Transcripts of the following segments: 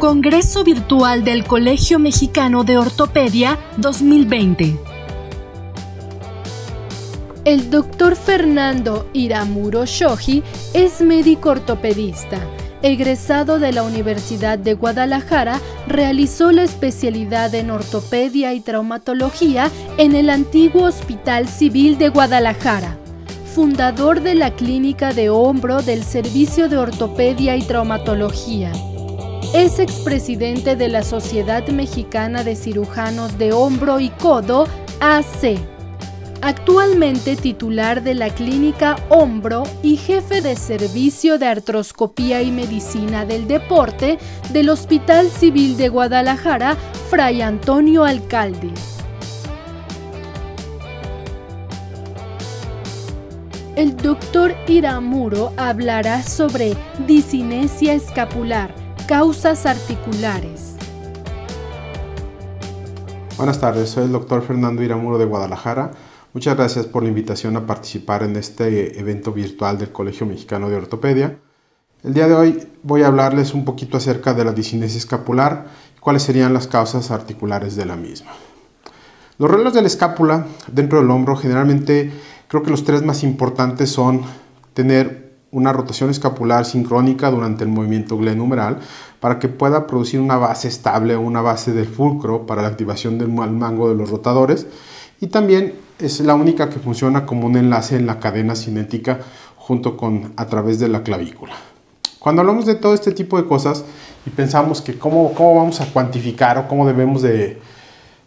Congreso Virtual del Colegio Mexicano de Ortopedia 2020. El doctor Fernando Iramuro Shoji es médico ortopedista. Egresado de la Universidad de Guadalajara, realizó la especialidad en ortopedia y traumatología en el antiguo Hospital Civil de Guadalajara. Fundador de la Clínica de Hombro del Servicio de Ortopedia y Traumatología. Es expresidente de la Sociedad Mexicana de Cirujanos de Hombro y Codo, AC. Actualmente titular de la Clínica Hombro y jefe de Servicio de Artroscopía y Medicina del Deporte del Hospital Civil de Guadalajara, Fray Antonio Alcalde. El doctor Iramuro hablará sobre discinesia escapular, causas articulares. Buenas tardes, soy el doctor Fernando Iramuro de Guadalajara. Muchas gracias por la invitación a participar en este evento virtual del Colegio Mexicano de Ortopedia. El día de hoy voy a hablarles un poquito acerca de la discinesia escapular y cuáles serían las causas articulares de la misma. Los relevos de la escápula dentro del hombro, generalmente creo que los tres más importantes son tener una rotación escapular sincrónica durante el movimiento glenohumeral para que pueda producir una base estable o una base del fulcro para la activación del mango de los rotadores, y también es la única que funciona como un enlace en la cadena cinética junto con a través de la clavícula. Cuando hablamos de todo este tipo de cosas y pensamos que cómo vamos a cuantificar o cómo debemos de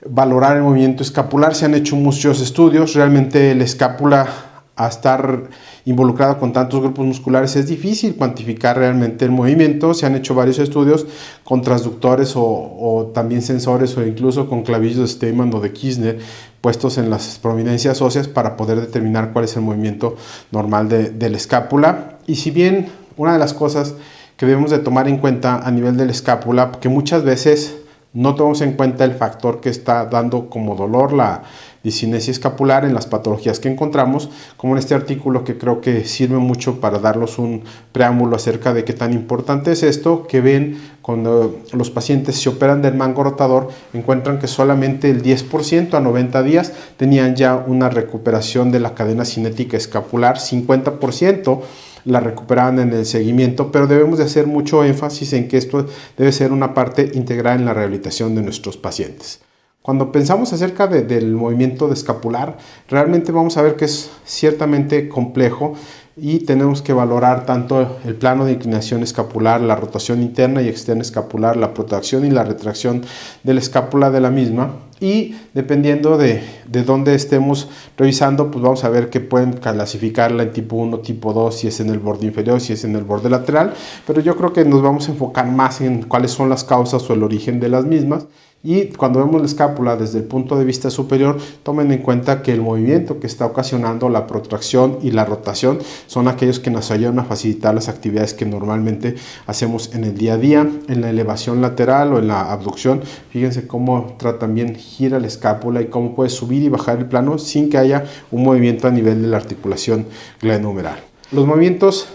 valorar el movimiento escapular, se han hecho muchos estudios. Realmente la escápula, a estar involucrada con tantos grupos musculares, es difícil cuantificar realmente el movimiento. Se han hecho varios estudios con transductores o también sensores o incluso con clavillos de Steinman o de Kirchner puestos en las prominencias óseas para poder determinar cuál es el movimiento normal de la escápula. Y si bien una de las cosas que debemos de tomar en cuenta a nivel de la escápula, que muchas veces no tomamos en cuenta el factor que está dando como dolor la discinesia escapular en las patologías que encontramos, como en este artículo que creo que sirve mucho para darlos un preámbulo acerca de qué tan importante es esto, que ven cuando los pacientes se operan del mango rotador, encuentran que solamente el 10% a 90 días tenían ya una recuperación de la cadena cinética escapular, 50% la recuperaban en el seguimiento, pero debemos de hacer mucho énfasis en que esto debe ser una parte integral en la rehabilitación de nuestros pacientes. Cuando pensamos acerca del movimiento de escapular, realmente vamos a ver que es ciertamente complejo y tenemos que valorar tanto el plano de inclinación escapular, la rotación interna y externa escapular, la protracción y la retracción de la escápula de la misma, y dependiendo de dónde estemos revisando, pues vamos a ver que pueden clasificarla en tipo 1, tipo 2, si es en el borde inferior, si es en el borde lateral, pero yo creo que nos vamos a enfocar más en cuáles son las causas o el origen de las mismas. Y cuando vemos la escápula desde el punto de vista superior, tomen en cuenta que el movimiento que está ocasionando la protracción y la rotación son aquellos que nos ayudan a facilitar las actividades que normalmente hacemos en el día a día. En la elevación lateral o en la abducción, fíjense cómo también gira la escápula y cómo puede subir y bajar el plano sin que haya un movimiento a nivel de la articulación glenohumeral. Los movimientos,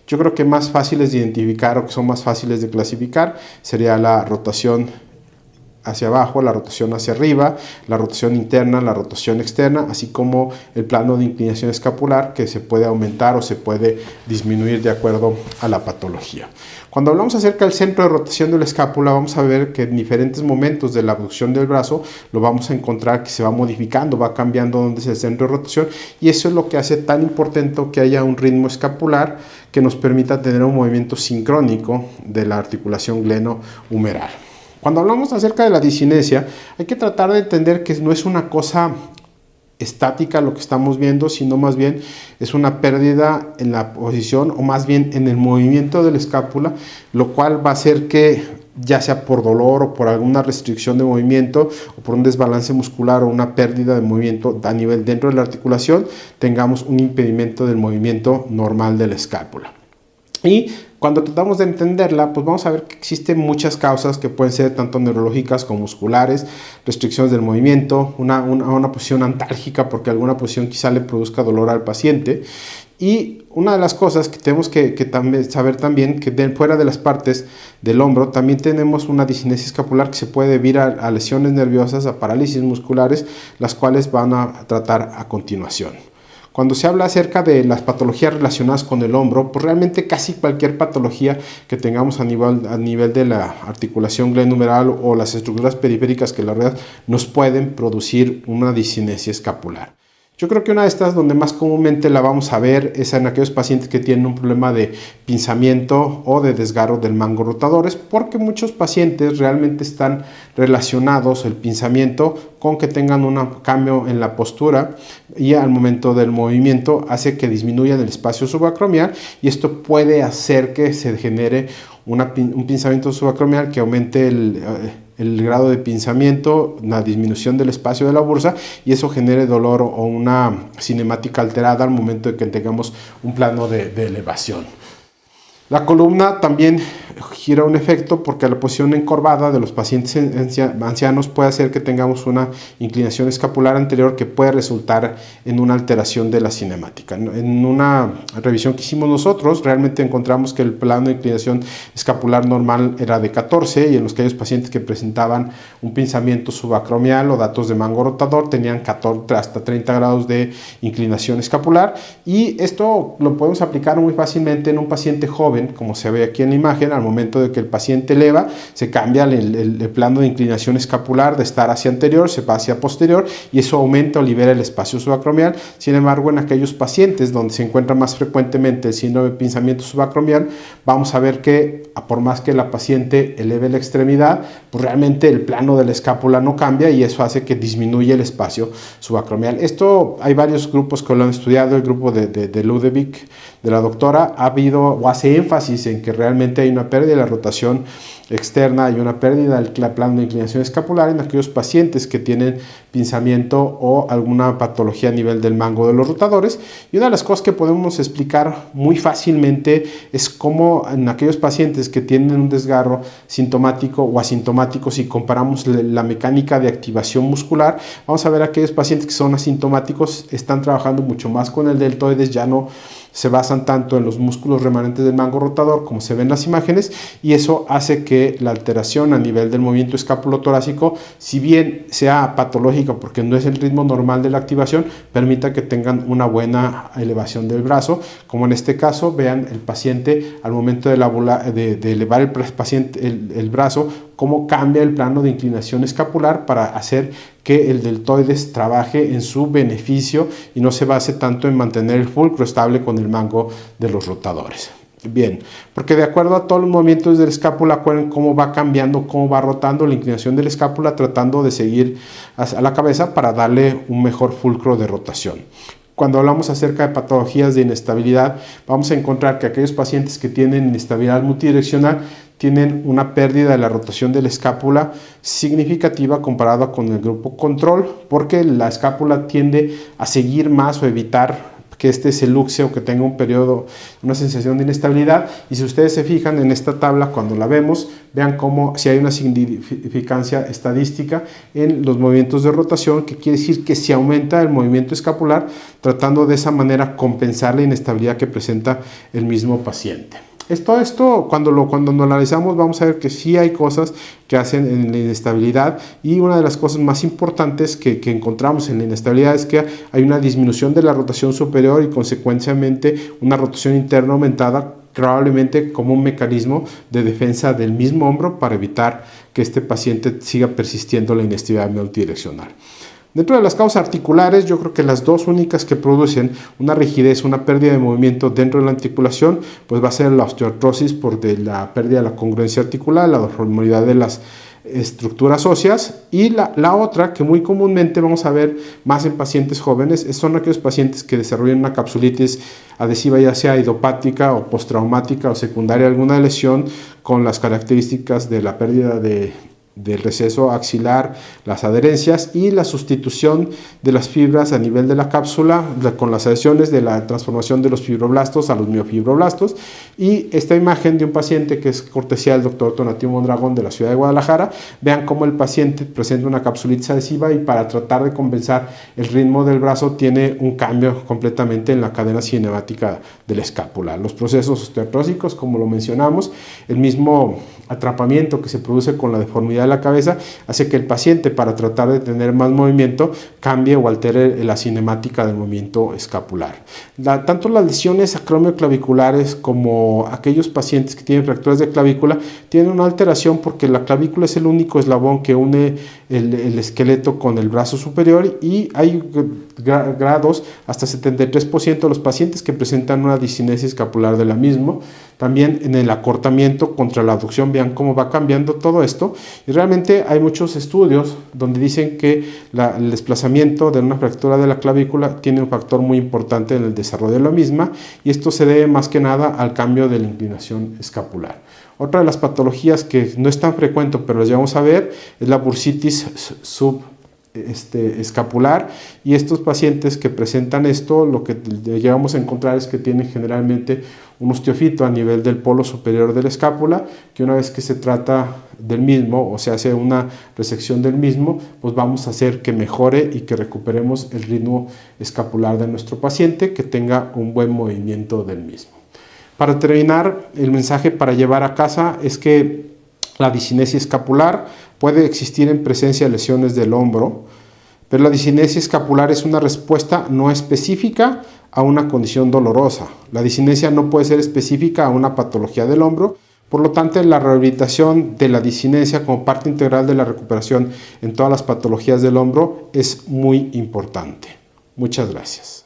yo creo que más fáciles de identificar o que son más fáciles de clasificar sería la rotación hacia abajo, la rotación hacia arriba, la rotación interna, la rotación externa, así como el plano de inclinación escapular, que se puede aumentar o se puede disminuir de acuerdo a la patología. Cuando hablamos acerca del centro de rotación de la escápula, vamos a ver que en diferentes momentos de la abducción del brazo lo vamos a encontrar que se va modificando, va cambiando dónde es el centro de rotación, y eso es lo que hace tan importante que haya un ritmo escapular que nos permita tener un movimiento sincrónico de la articulación glenohumeral. Cuando hablamos acerca de la discinesia, hay que tratar de entender que no es una cosa estática lo que estamos viendo, sino más bien es una pérdida en la posición o más bien en el movimiento de la escápula, lo cual va a hacer que, ya sea por dolor o por alguna restricción de movimiento o por un desbalance muscular o una pérdida de movimiento a nivel dentro de la articulación, tengamos un impedimento del movimiento normal de la escápula. Y cuando tratamos de entenderla, pues vamos a ver que existen muchas causas que pueden ser tanto neurológicas como musculares, restricciones del movimiento, una posición antálgica porque alguna posición quizá le produzca dolor al paciente, Y una de las cosas que tenemos que también saber también, que fuera de las partes del hombro, también tenemos una discinesia escapular que se puede deber a lesiones nerviosas, a parálisis musculares, las cuales van a tratar a continuación. Cuando se habla acerca de las patologías relacionadas con el hombro, pues realmente casi cualquier patología que tengamos a nivel de la articulación glenohumeral o las estructuras periféricas que la rodean nos pueden producir una discinesia escapular. Yo creo que una de estas donde más comúnmente la vamos a ver es en aquellos pacientes que tienen un problema de pinzamiento o de desgarro del mango rotadores, porque muchos pacientes realmente están relacionados el pinzamiento con que tengan un cambio en la postura y al momento del movimiento hace que disminuyan el espacio subacromial y esto puede hacer que se genere un pinzamiento subacromial que aumente el grado de pinzamiento, la disminución del espacio de la bursa y eso genere dolor o una cinemática alterada al momento de que tengamos un plano de elevación. La columna también gira un efecto porque la posición encorvada de los pacientes ancianos puede hacer que tengamos una inclinación escapular anterior que puede resultar en una alteración de la cinemática. En una revisión que hicimos nosotros, realmente encontramos que el plano de inclinación escapular normal era de 14 y en los aquellos pacientes que presentaban un pinzamiento subacromial o datos de mango rotador tenían 14 hasta 30 grados de inclinación escapular y esto lo podemos aplicar muy fácilmente en un paciente joven, como se ve aquí en la imagen. Al momento de que el paciente eleva, se cambia el plano de inclinación escapular de estar hacia anterior, se va hacia posterior y eso aumenta o libera el espacio subacromial. Sin embargo, en aquellos pacientes donde se encuentra más frecuentemente el síndrome de pinzamiento subacromial, vamos a ver que por más que la paciente eleve la extremidad, pues realmente el plano de la escápula no cambia y eso hace que disminuya el espacio subacromial. Esto hay varios grupos que lo han estudiado. El grupo de Ludovic, de la doctora, ha habido o hace énfasis en que realmente hay una pérdida de la rotación externa y una pérdida del plano de inclinación escapular en aquellos pacientes que tienen pinzamiento o alguna patología a nivel del mango de los rotadores. Y una de las cosas que podemos explicar muy fácilmente es cómo en aquellos pacientes que tienen un desgarro sintomático o asintomático, si comparamos la mecánica de activación muscular, vamos a ver aquellos pacientes que son asintomáticos están trabajando mucho más con el deltoides, ya no se basan tanto en los músculos remanentes del mango rotador como se ven en las imágenes y eso hace que la alteración a nivel del movimiento escapulotorácico, si bien sea patológica porque no es el ritmo normal de la activación, permita que tengan una buena elevación del brazo, como en este caso. Vean el paciente al momento de elevar el brazo, cómo cambia el plano de inclinación escapular para hacer que el deltoides trabaje en su beneficio y no se base tanto en mantener el fulcro estable con el mango de los rotadores. Bien, porque de acuerdo a todos los movimientos de la escápula, acuerden cómo va cambiando, cómo va rotando la inclinación de la escápula, tratando de seguir hacia la cabeza para darle un mejor fulcro de rotación. Cuando hablamos acerca de patologías de inestabilidad, vamos a encontrar que aquellos pacientes que tienen inestabilidad multidireccional tienen una pérdida de la rotación de la escápula significativa comparada con el grupo control, porque la escápula tiende a seguir más o evitar que se luxe o que tenga un periodo, una sensación de inestabilidad. Y si ustedes se fijan en esta tabla, cuando la vemos, vean cómo si hay una significancia estadística en los movimientos de rotación, que quiere decir que se aumenta el movimiento escapular, tratando de esa manera compensar la inestabilidad que presenta el mismo paciente. Esto cuando lo analizamos vamos a ver que sí hay cosas que hacen en la inestabilidad y una de las cosas más importantes que encontramos en la inestabilidad es que hay una disminución de la rotación superior y consecuentemente una rotación interna aumentada, probablemente como un mecanismo de defensa del mismo hombro para evitar que este paciente siga persistiendo la inestabilidad multidireccional. Dentro de las causas articulares, yo creo que las dos únicas que producen una rigidez, una pérdida de movimiento dentro de la articulación, pues va a ser la osteoartrosis por la pérdida de la congruencia articular, la deformidad de las estructuras óseas, y la otra que muy comúnmente vamos a ver más en pacientes jóvenes son aquellos pacientes que desarrollan una capsulitis adhesiva, ya sea idiopática o postraumática o secundaria a alguna lesión con las características de la pérdida de del receso axilar, las adherencias y la sustitución de las fibras a nivel de la cápsula con las adhesiones de la transformación de los fibroblastos a los miofibroblastos. Y esta imagen de un paciente que es cortesía del doctor Tonatiuh Mondragón de la ciudad de Guadalajara. Vean cómo el paciente presenta una capsulitis adhesiva y para tratar de compensar el ritmo del brazo tiene un cambio completamente en la cadena cinemática de la escápula. Los procesos osteoartrósicos, como lo mencionamos, el mismo atrapamiento que se produce con la deformidad de la cabeza hace que el paciente, para tratar de tener más movimiento, cambie o altere la cinemática del movimiento escapular. Tanto las lesiones acromioclaviculares como aquellos pacientes que tienen fracturas de clavícula tienen una alteración porque la clavícula es el único eslabón que une el esqueleto con el brazo superior, y hay grados hasta 73% de los pacientes que presentan una discinesia escapular de la misma. También en el acortamiento contra la abducción, vean cómo va cambiando todo esto, y realmente hay muchos estudios donde dicen que el desplazamiento de una fractura de la clavícula tiene un factor muy importante en el desarrollo de la misma, y esto se debe más que nada al cambio de la inclinación escapular. Otra de las patologías que no es tan frecuente, pero las vamos a ver, es la bursitis escapular, y estos pacientes que presentan esto, lo que llegamos a encontrar es que tienen generalmente un osteofito a nivel del polo superior de la escápula, que una vez que se trata del mismo o se hace una resección del mismo, pues vamos a hacer que mejore y que recuperemos el ritmo escapular de nuestro paciente, que tenga un buen movimiento del mismo. Para terminar, el mensaje para llevar a casa es que la discinesia escapular puede existir en presencia de lesiones del hombro, pero la discinesia escapular es una respuesta no específica a una condición dolorosa. La discinesia no puede ser específica a una patología del hombro, por lo tanto la rehabilitación de la discinesia como parte integral de la recuperación en todas las patologías del hombro es muy importante. Muchas gracias.